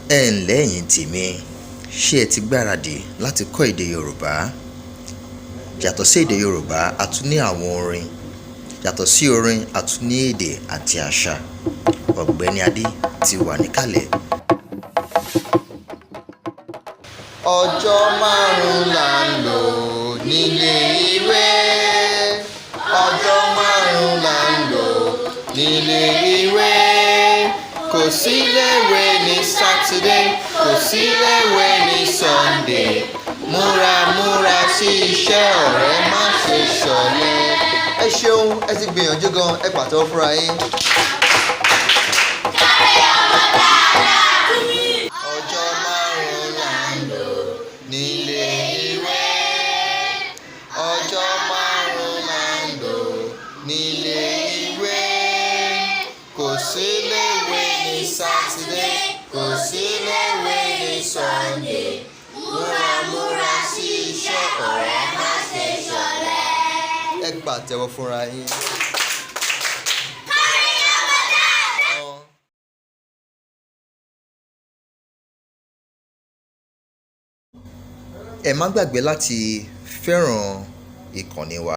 Ẹ ǹlẹ́ ẹ̀yin tèmi, ṣé ẹ ti gbáradì láti kọ́ èdè Yorùbá? Yàtọ̀ sí èdè Yorùbá, a tún ní àwọn orin. Yàtọ̀ sí orin, a tún ní èdè àti àṣà. Ọ̀gbẹ́ni Adé ti wà níkàlẹ̀. Ọjọ́ márùn-ún là ń lò nílé ìwé. Ọjọ́ márùn-ún là ń lò nílé ìwé. Kò sí léwe ní Saturday, kò sí léwe ní Sunday. Múra sí iṣẹ́ ọ̀rẹ́, má ṣe ṣọ̀lẹ. Ẹ ṣeun, ẹ ti gbìyànjú gan, ẹ pàtẹ́wọ́ fúnra yín. Ọjọ́ márùn-ún là ń lò nílé ìwé. Ọjọ́ márùn-ún là ń lò nílé ìwé. Kò sí léwe ní Saturday, kò sí léwe ní Sunday. Múra sí iṣẹ́ ọ̀rẹ́, má ṣe ṣọ̀lẹ. Ẹ pàtẹ́wọ́ fúnra yín. Ẹ má gbàgbé láti fẹ́ràn ìkànnì wa.